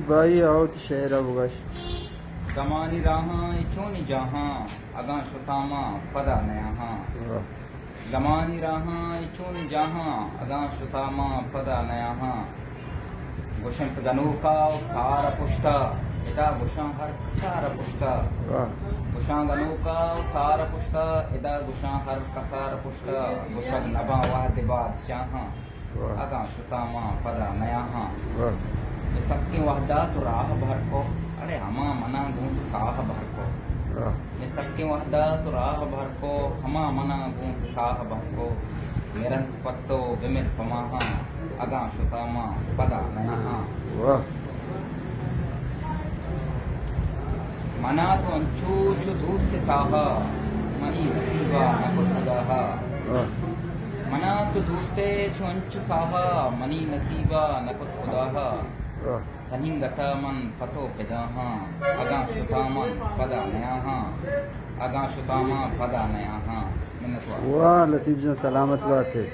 भाई आओ तो शेर अब गश गमानी राहां चोनी जहां अगा शुतामा पदा नयाहां गमानी राहां चोनी जहां अगा शुतामा पदा नयाहां गुशंत गनूका सारा पुष्टा इदा गुशां हर सारा पुष्टा गुशां गनूका सारा पुष्टा इदा गुशां हर कसार पुष्टा गुशग नबा वाहद बादशाहां अगा शुतामा पदा नयाहां सबकी वहदात राह भर को अरे हमा मना गूंज साह भर को मैं सबकी वहदात राह भर को हमा मना गूंज साह भर को मेरंत पत्तो विमिर पमाहा अगा शुतामा पदा नयाहा मना तो अंचूचु दूस्त साहा मनी नसीबा नकुल खुदाहा मना तो दूस्ते चुंचु साहा मनी नसीबा नकुल खुदाहा तनिंग गतामन फतो पेदाहा अगा शुतामन पदा नयाहा अगा शुतामा पदा नयाहा मिन्नत वाह लतीफ जी सलामत बात है।